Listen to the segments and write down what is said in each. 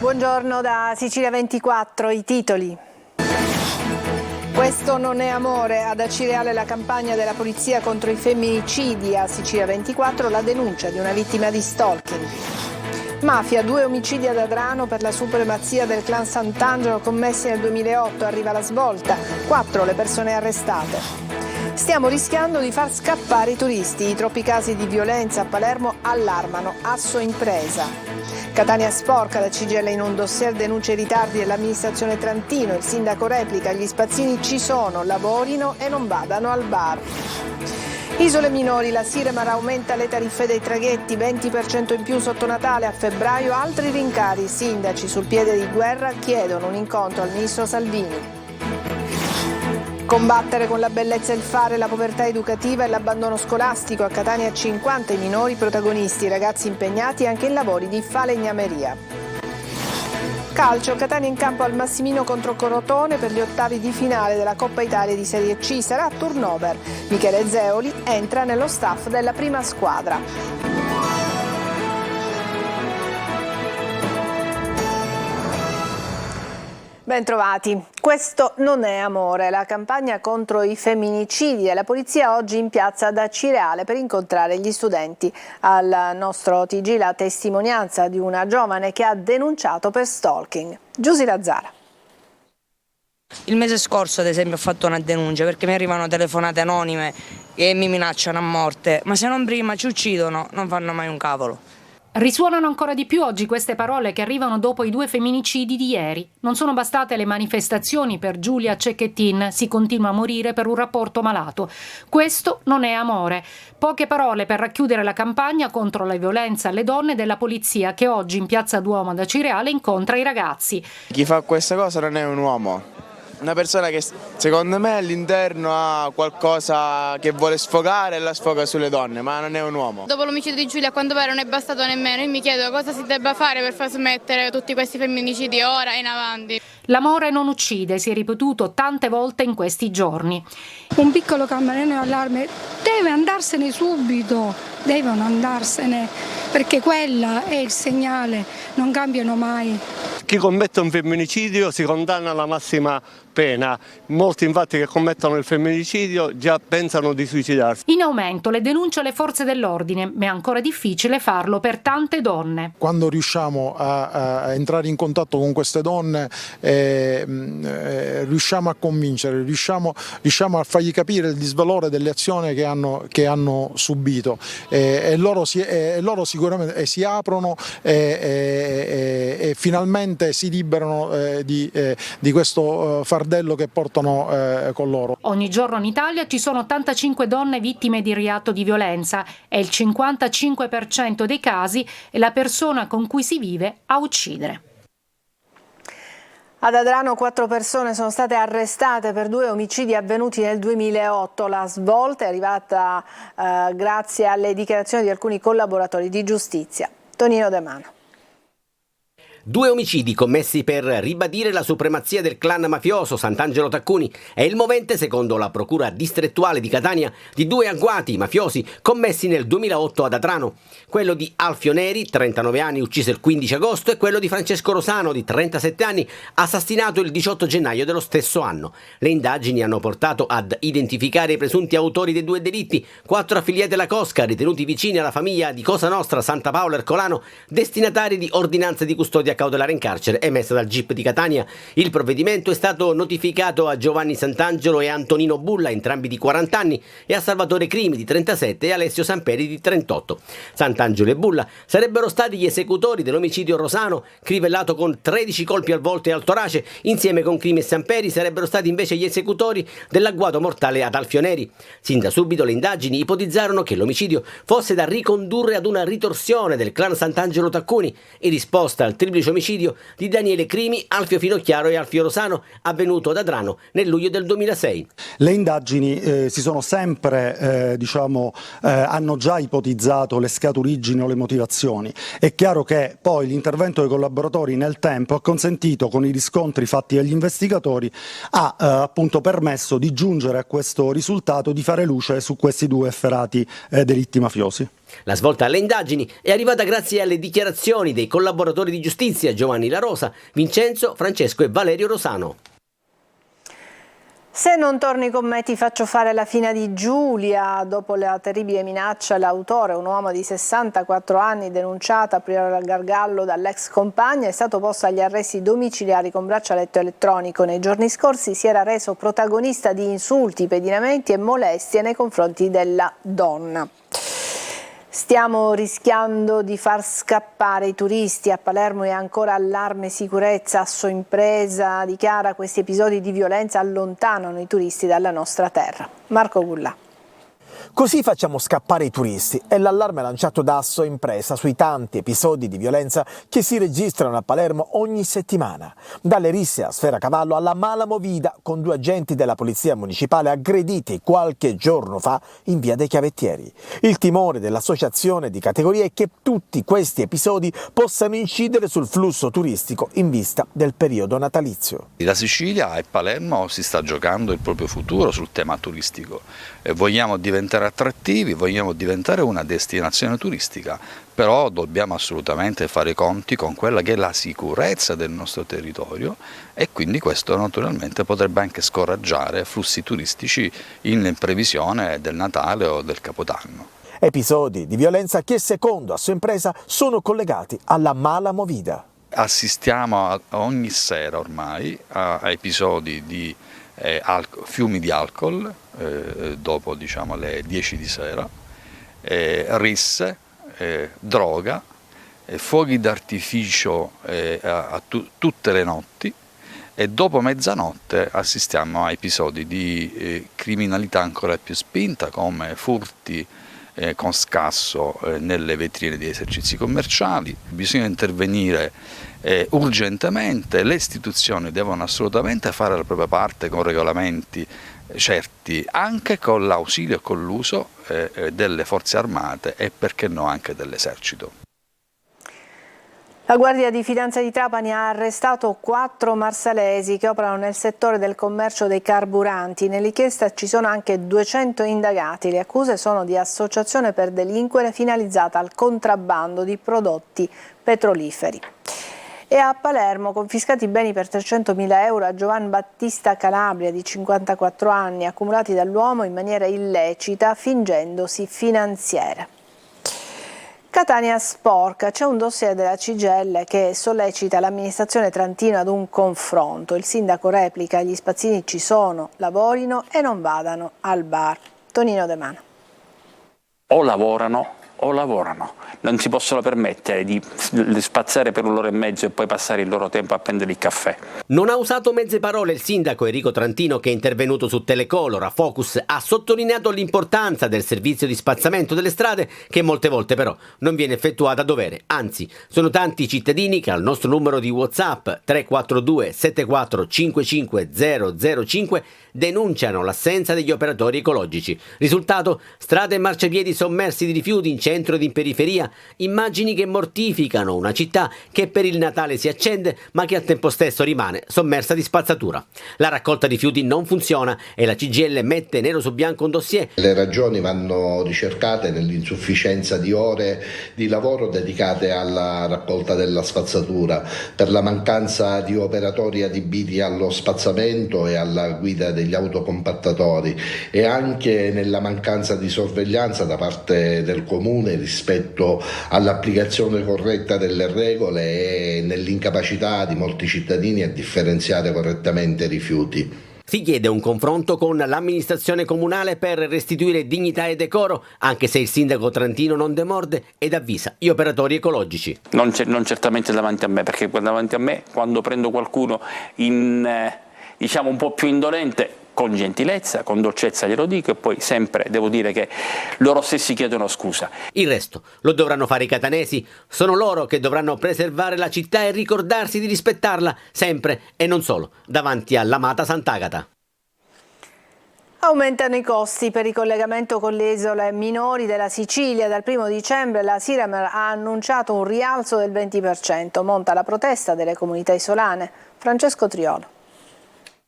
Buongiorno da Sicilia 24, i titoli. Questo non è amore, ad Acireale la campagna della polizia contro i femminicidi, a Sicilia 24 la denuncia di una vittima di stalking. Mafia, 2 omicidi ad Adrano per la supremazia del clan Sant'Angelo commessi nel 2008, arriva la svolta, 4 le persone arrestate. Stiamo rischiando di far scappare i turisti, i troppi casi di violenza a Palermo allarmano, Asso impresa. Catania sporca, la CGIL in un dossier denuncia i ritardi dell'amministrazione Trantino, il sindaco replica, gli spazzini ci sono, lavorino e non vadano al bar. Isole minori, la Siremar aumenta le tariffe dei traghetti, 20% in più sotto Natale, a febbraio altri rincari, sindaci sul piede di guerra chiedono un incontro al ministro Salvini. Combattere con la bellezza e il fare, la povertà educativa e l'abbandono scolastico, a Catania 50 i minori protagonisti, ragazzi impegnati anche in lavori di falegnameria. Calcio, Catania in campo al Massimino contro Corotone per gli ottavi di finale della Coppa Italia di Serie C, sarà a turnover. Michele Zeoli entra nello staff della prima squadra. Bentrovati. Questo non è amore, la campagna contro i femminicidi e la polizia oggi in piazza ad Acireale per incontrare gli studenti. Al nostro TG la testimonianza di una giovane che ha denunciato per stalking. Giusy Lazzara. Il mese scorso ad esempio ho fatto una denuncia perché mi arrivano telefonate anonime e mi minacciano a morte, ma se non prima ci uccidono non fanno mai un cavolo. Risuonano ancora di più oggi queste parole che arrivano dopo i 2 femminicidi di ieri. Non sono bastate le manifestazioni per Giulia Cecchettin, si continua a morire per un rapporto malato. Questo non è amore. Poche parole per racchiudere la campagna contro la violenza alle donne della polizia che oggi in Piazza Duomo ad Acireale incontra i ragazzi. Chi fa questa cosa non è un uomo. Una persona che secondo me all'interno ha qualcosa che vuole sfogare e la sfoga sulle donne, ma non è un uomo. Dopo l'omicidio di Giulia a quanto pare non è bastato nemmeno, io mi chiedo cosa si debba fare per far smettere tutti questi femminicidi ora e in avanti. L'amore non uccide, si è ripetuto tante volte in questi giorni. Un piccolo campanello d'allarme deve andarsene subito, devono andarsene, perché quella è il segnale, non cambiano mai. Chi commette un femminicidio si condanna alla massima pena. Molti infatti che commettono il femminicidio già pensano di suicidarsi. In aumento le denunce alle forze dell'ordine, ma è ancora difficile farlo per tante donne. Quando riusciamo a entrare in contatto con queste donne riusciamo a convincere, riusciamo a fargli capire il disvalore delle azioni che hanno subito e loro sicuramente si aprono e finalmente si liberano di questo fardello che portano con loro. Ogni giorno in Italia ci sono 85 donne vittime di reato di violenza e il 55% dei casi è la persona con cui si vive a uccidere. Ad Adrano 4 persone sono state arrestate per 2 omicidi avvenuti nel 2008. La svolta è arrivata grazie alle dichiarazioni di alcuni collaboratori di giustizia. Tonino De Mano. 2 omicidi commessi per ribadire la supremazia del clan mafioso Sant'Angelo Taccuni è il movente, secondo la procura distrettuale di Catania, di 2 agguati mafiosi commessi nel 2008 ad Adrano. Quello di Alfio Neri, 39 anni, ucciso il 15 agosto, e quello di Francesco Rosano, di 37 anni, assassinato il 18 gennaio dello stesso anno. Le indagini hanno portato ad identificare i presunti autori dei 2 delitti, 4 affiliati della Cosca, ritenuti vicini alla famiglia di Cosa Nostra, Santa Paola Ercolano, destinatari di ordinanza di custodia cautelare in carcere emessa dal GIP di Catania. Il provvedimento è stato notificato a Giovanni Sant'Angelo e Antonino Bulla, entrambi di 40 anni, e a Salvatore Crimi di 37 e Alessio Samperi di 38. Sant'Angelo e Bulla sarebbero stati gli esecutori dell'omicidio Rosano, crivellato con 13 colpi al volto e al torace. Insieme con Crimi e Samperi sarebbero stati invece gli esecutori dell'agguato mortale ad Alfio Neri. Sin da subito le indagini ipotizzarono che l'omicidio fosse da ricondurre ad una ritorsione del clan Sant'Angelo Taccuni, in risposta al triplice omicidio di Daniele Crimi, Alfio Finocchiaro e Alfio Rosano, avvenuto ad Adrano nel luglio del 2006. Le indagini si sono sempre, hanno già ipotizzato le scaturigini o le motivazioni. È chiaro che poi l'intervento dei collaboratori nel tempo ha consentito, con i riscontri fatti dagli investigatori, ha appunto permesso di giungere a questo risultato, di fare luce su questi 2 efferati delitti mafiosi. La svolta alle indagini è arrivata grazie alle dichiarazioni dei collaboratori di giustizia Giovanni La Rosa, Vincenzo, Francesco e Valerio Rosano. Se non torni con me ti faccio fare la fine di Giulia. Dopo la terribile minaccia, l'autore, un uomo di 64 anni denunciato a Priolo al Gargallo dall'ex compagna, è stato posto agli arresti domiciliari con braccialetto elettronico. Nei giorni scorsi si era reso protagonista di insulti, pedinamenti e molestie nei confronti della donna. Stiamo rischiando di far scappare i turisti. A Palermo è ancora allarme sicurezza. Assoimpresa dichiara: questi episodi di violenza allontanano i turisti dalla nostra terra. Marco Gullà. Così facciamo scappare i turisti, è l'allarme lanciato da Assoimpresa sui tanti episodi di violenza che si registrano a Palermo ogni settimana. Dalle risse a Sferacavallo alla mala movida, con 2 agenti della polizia municipale aggrediti qualche giorno fa in via dei Chiavettieri. Il timore dell'associazione di categoria è che tutti questi episodi possano incidere sul flusso turistico in vista del periodo natalizio. La Sicilia e Palermo si sta giocando il proprio futuro sul tema turistico. Vogliamo diventare attrattivi, vogliamo diventare una destinazione turistica, però dobbiamo assolutamente fare i conti con quella che è la sicurezza del nostro territorio e quindi questo naturalmente potrebbe anche scoraggiare flussi turistici in previsione del Natale o del Capodanno. Episodi di violenza che secondo Assoimpresa sono collegati alla mala movida. Assistiamo ogni sera ormai a episodi di fiumi di alcol dopo le 10 di sera, risse, droga, fuochi d'artificio tutte le notti e dopo mezzanotte assistiamo a episodi di criminalità ancora più spinta come furti con scasso nelle vetrine di esercizi commerciali. Bisogna intervenire urgentemente, le istituzioni devono assolutamente fare la propria parte con regolamenti certi, anche con l'ausilio e con l'uso delle forze armate e perché no anche dell'esercito. La Guardia di Finanza di Trapani ha arrestato 4 marsalesi che operano nel settore del commercio dei carburanti. Nell'inchiesta ci sono anche 200 indagati. Le accuse sono di associazione per delinquere finalizzata al contrabbando di prodotti petroliferi. E a Palermo confiscati beni per 300.000 euro a Giovan Battista Calabria, di 54 anni, accumulati dall'uomo in maniera illecita fingendosi finanziere. Catania sporca, c'è un dossier della CGIL che sollecita l'amministrazione trantina ad un confronto. Il sindaco replica: gli spazzini ci sono, lavorino e non vadano al bar. Tonino De Mano. O lavorano, non si possono permettere di spazzare per un'ora e mezzo e poi passare il loro tempo a prendere il caffè. Non ha usato mezze parole il sindaco Enrico Trantino, che è intervenuto su Telecolor. A Focus ha sottolineato l'importanza del servizio di spazzamento delle strade, che molte volte però non viene effettuato a dovere. Anzi, sono tanti i cittadini che al nostro numero di WhatsApp 342 74 55 005 denunciano l'assenza degli operatori ecologici. Risultato: strade e marciapiedi sommersi di rifiuti in centro ed in periferia, immagini che mortificano una città che per il Natale si accende ma che al tempo stesso rimane sommersa di spazzatura. La raccolta rifiuti non funziona e la CGIL mette nero su bianco un dossier. Le ragioni vanno ricercate nell'insufficienza di ore di lavoro dedicate alla raccolta della spazzatura, per la mancanza di operatori adibiti allo spazzamento e alla guida degli autocompattatori e anche nella mancanza di sorveglianza da parte del comune rispetto all'applicazione corretta delle regole e nell'incapacità di molti cittadini a differenziare correttamente i rifiuti. Si chiede un confronto con l'amministrazione comunale per restituire dignità e decoro, anche se il sindaco Trantino non demorde ed avvisa gli operatori ecologici. Non certamente davanti a me, perché davanti a me, quando prendo qualcuno un po' più indolente, con gentilezza, con dolcezza glielo dico, e poi sempre devo dire che loro stessi chiedono scusa. Il resto lo dovranno fare i catanesi, sono loro che dovranno preservare la città e ricordarsi di rispettarla sempre e non solo davanti all'amata Sant'Agata. Aumentano i costi per il collegamento con le isole minori della Sicilia. Dal 1° dicembre la Siramer ha annunciato un rialzo del 20%. Monta la protesta delle comunità isolane. Francesco Triolo.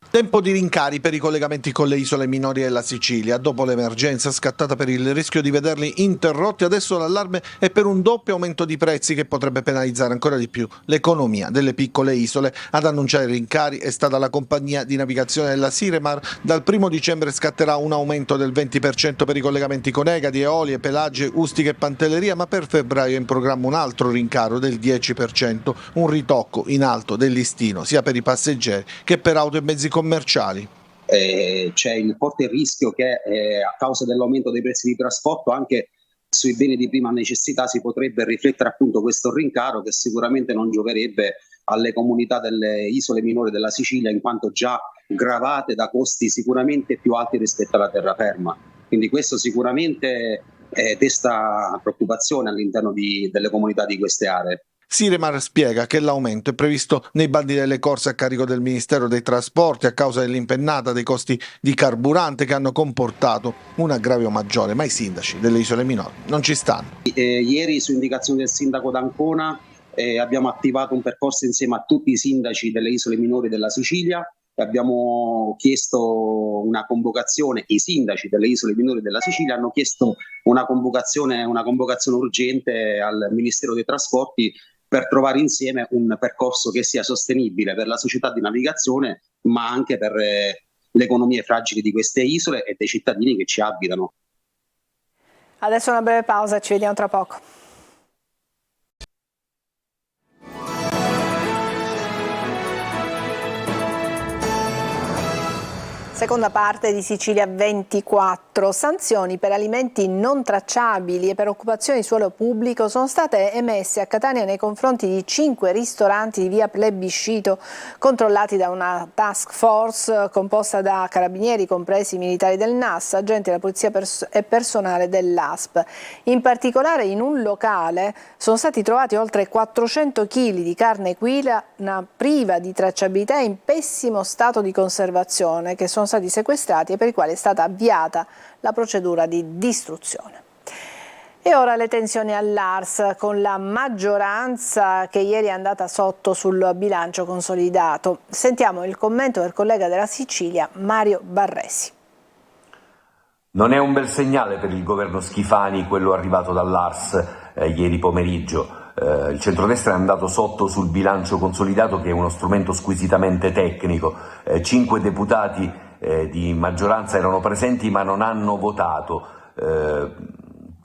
Tempo di rincari per i collegamenti con le isole minori della Sicilia. Dopo l'emergenza scattata per il rischio di vederli interrotti, adesso l'allarme è per un doppio aumento di prezzi che potrebbe penalizzare ancora di più l'economia delle piccole isole. Ad annunciare i rincari è stata la compagnia di navigazione della Siremar. Dal 1 dicembre scatterà un aumento del 20% per i collegamenti con Egadi, Eolie, Pelagie, Ustica e Pantelleria, ma per febbraio è in programma un altro rincaro del 10%, un ritocco in alto del listino sia per i passeggeri che per auto e mezzi commerciali. C'è il forte rischio che a causa dell'aumento dei prezzi di trasporto anche sui beni di prima necessità si potrebbe riflettere appunto questo rincaro, che sicuramente non gioverebbe alle comunità delle isole minori della Sicilia, in quanto già gravate da costi sicuramente più alti rispetto alla terraferma. Quindi questo sicuramente desta preoccupazione all'interno delle comunità di queste aree. Siremar spiega che l'aumento è previsto nei bandi delle corse a carico del Ministero dei Trasporti a causa dell'impennata dei costi di carburante che hanno comportato un aggravio maggiore, ma i sindaci delle isole minori non ci stanno. Ieri, su indicazione del sindaco d'Ancona, abbiamo attivato un percorso insieme a tutti i sindaci delle isole minori della Sicilia. Abbiamo chiesto una convocazione, i sindaci delle isole minori della Sicilia hanno chiesto una convocazione urgente al Ministero dei Trasporti per trovare insieme un percorso che sia sostenibile per la società di navigazione, ma anche per le economie fragili di queste isole e dei cittadini che ci abitano. Adesso una breve pausa, ci vediamo tra poco. Seconda parte di Sicilia 24. Sanzioni per alimenti non tracciabili e per occupazioni di suolo pubblico sono state emesse a Catania nei confronti di 5 ristoranti di via Plebiscito controllati da una task force composta da carabinieri, compresi militari del NAS, agenti della polizia e personale dell'ASP. In particolare in un locale sono stati trovati oltre 400 kg di carne equina priva di tracciabilità e in pessimo stato di conservazione, che sono stati sequestrati e per i quali è stata avviata la procedura di distruzione. E ora le tensioni all'ARS, con la maggioranza che ieri è andata sotto sul bilancio consolidato. Sentiamo il commento del collega della Sicilia Mario Barresi. Non è un bel segnale per il governo Schifani quello arrivato dall'ARS ieri pomeriggio. Il centrodestra è andato sotto sul bilancio consolidato, che è uno strumento squisitamente tecnico. 5 deputati di maggioranza erano presenti ma non hanno votato.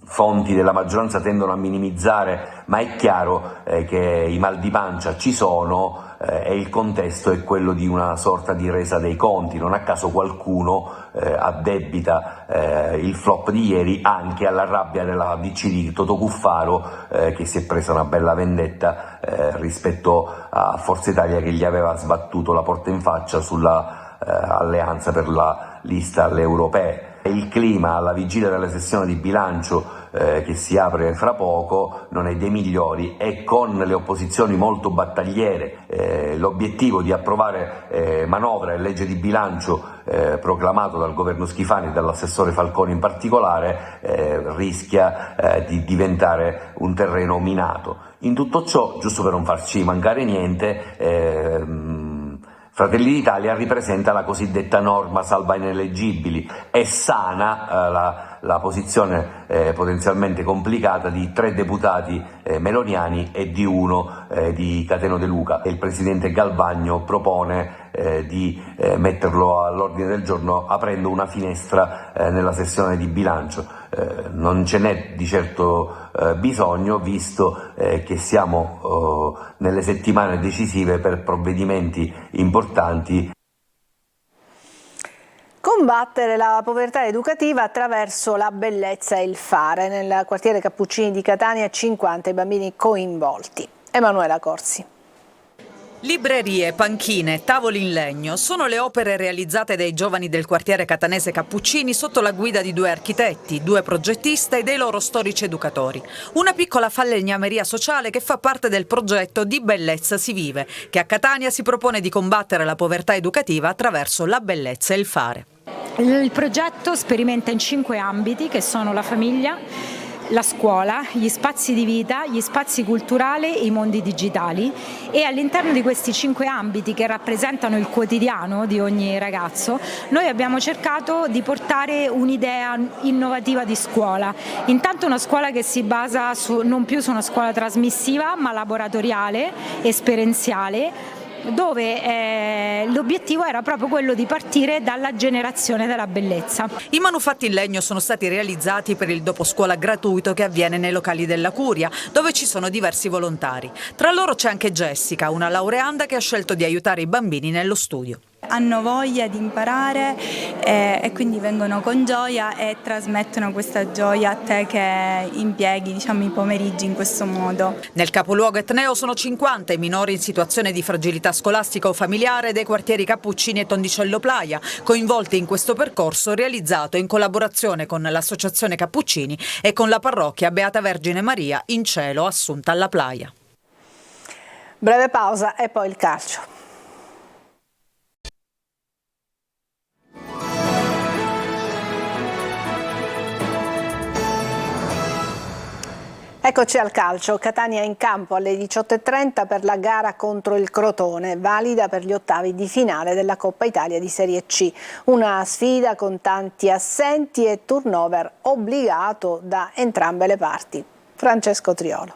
Fonti della maggioranza tendono a minimizzare, ma è chiaro che i mal di pancia ci sono e il contesto è quello di una sorta di resa dei conti. Non a caso qualcuno addebita il flop di ieri anche alla rabbia della DC di Totò Cuffaro, che si è presa una bella vendetta rispetto a Forza Italia, che gli aveva sbattuto la porta in faccia sulla alleanza per la lista alle europee. Il clima alla vigilia della sessione di bilancio che si apre fra poco non è dei migliori, e con le opposizioni molto battagliere. L'obiettivo di approvare manovra e legge di bilancio proclamato dal governo Schifani e dall'assessore Falconi in particolare rischia di diventare un terreno minato. In tutto ciò, giusto per non farci mancare niente, Fratelli d'Italia ripresenta la cosiddetta norma salva ineleggibili e sana la posizione potenzialmente complicata di 3 deputati meloniani e di 1 di Cateno De Luca. Il presidente Galvagno propone di metterlo all'ordine del giorno aprendo una finestra nella sessione di bilancio. Non ce n'è di certo bisogno, visto che siamo nelle settimane decisive per provvedimenti importanti. Combattere la povertà educativa attraverso la bellezza e il fare. Nel quartiere Cappuccini di Catania 50 i bambini coinvolti. Emanuela Corsi. Librerie, panchine, tavoli in legno sono le opere realizzate dai giovani del quartiere catanese Cappuccini sotto la guida di 2 architetti, 2 progettiste e dei loro storici educatori. Una piccola falegnameria sociale che fa parte del progetto Di Bellezza si vive, che a Catania si propone di combattere la povertà educativa attraverso la bellezza e il fare. Il progetto sperimenta in 5 ambiti, che sono la famiglia, la scuola, gli spazi di vita, gli spazi culturali e i mondi digitali, e all'interno di questi 5 ambiti che rappresentano il quotidiano di ogni ragazzo noi abbiamo cercato di portare un'idea innovativa di scuola. Intanto una scuola che si basa non più su una scuola trasmissiva ma laboratoriale, esperienziale, dove l'obiettivo era proprio quello di partire dalla generazione della bellezza. I manufatti in legno sono stati realizzati per il doposcuola gratuito che avviene nei locali della Curia, dove ci sono diversi volontari. Tra loro c'è anche Jessica, una laureanda che ha scelto di aiutare i bambini nello studio. Hanno voglia di imparare e quindi vengono con gioia e trasmettono questa gioia a te che impieghi, i pomeriggi in questo modo. Nel capoluogo etneo sono 50 i minori in situazione di fragilità scolastica o familiare dei quartieri Cappuccini e Tondicello Playa, coinvolti in questo percorso realizzato in collaborazione con l'Associazione Cappuccini e con la parrocchia Beata Vergine Maria in Cielo Assunta alla Playa. Breve pausa e poi il calcio. Eccoci al calcio. Catania in campo alle 18:30 per la gara contro il Crotone, valida per gli ottavi di finale della Coppa Italia di Serie C. Una sfida con tanti assenti e turnover obbligato da entrambe le parti. Francesco Triolo.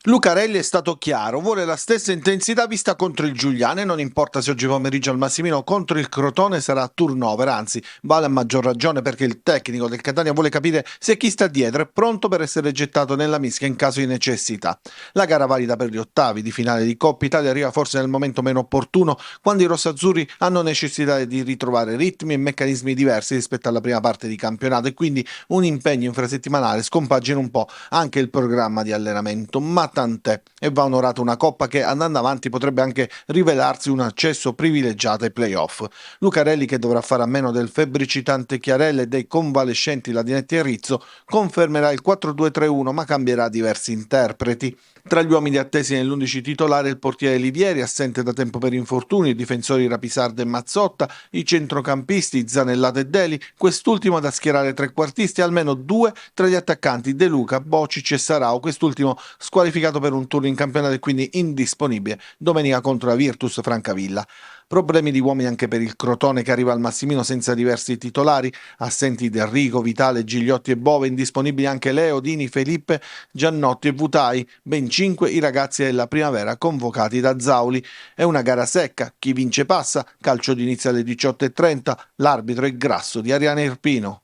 Lucarelli è stato chiaro, vuole la stessa intensità vista contro il Giuliano, non importa se oggi pomeriggio al Massimino contro il Crotone sarà turnover, anzi vale a maggior ragione perché il tecnico del Catania vuole capire se chi sta dietro è pronto per essere gettato nella mischia in caso di necessità. La gara valida per gli ottavi di finale di Coppa Italia arriva forse nel momento meno opportuno, quando i rossazzurri hanno necessità di ritrovare ritmi e meccanismi diversi rispetto alla prima parte di campionato e quindi un impegno infrasettimanale scompagina un po' anche il programma di allenamento, ma tant'è, e va onorata una coppa che andando avanti potrebbe anche rivelarsi un accesso privilegiato ai playoff. Lucarelli, che dovrà fare a meno del febbricitante Chiarella e dei convalescenti Ladinetti e Rizzo, confermerà il 4-2-3-1 ma cambierà diversi interpreti. Tra gli uomini attesi nell'11 titolare il portiere Livieri, assente da tempo per infortuni, i difensori Rapisarda e Mazzotta, i centrocampisti Zanellata e Deli, quest'ultimo da schierare trequartisti e almeno 2 tra gli attaccanti De Luca, Bocic e Sarao, quest'ultimo squalificato per un turno in campionato e quindi indisponibile domenica contro la Virtus Francavilla. Problemi di uomini anche per il Crotone, che arriva al Massimino senza diversi titolari, assenti Del Rico, Vitale, Gigliotti e Bove, indisponibili anche Leo, Dini, Felippe, Giannotti e Vutai, ben 5 i ragazzi della primavera convocati da Zauli. È una gara secca, chi vince passa, calcio d'inizio alle 18:30, l'arbitro è Grasso di Ariane Irpino.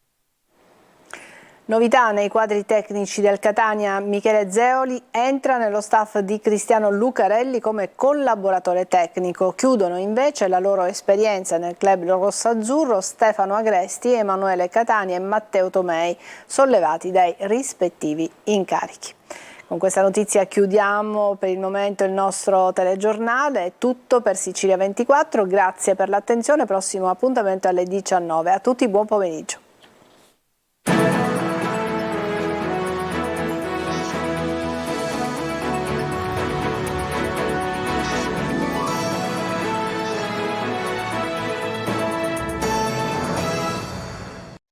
Novità nei quadri tecnici del Catania: Michele Zeoli entra nello staff di Cristiano Lucarelli come collaboratore tecnico. Chiudono invece la loro esperienza nel club rossazzurro Stefano Agresti, Emanuele Catania e Matteo Tomei, sollevati dai rispettivi incarichi. Con questa notizia chiudiamo per il momento il nostro telegiornale. È tutto per Sicilia 24, grazie per l'attenzione, prossimo appuntamento alle 19. A tutti buon pomeriggio.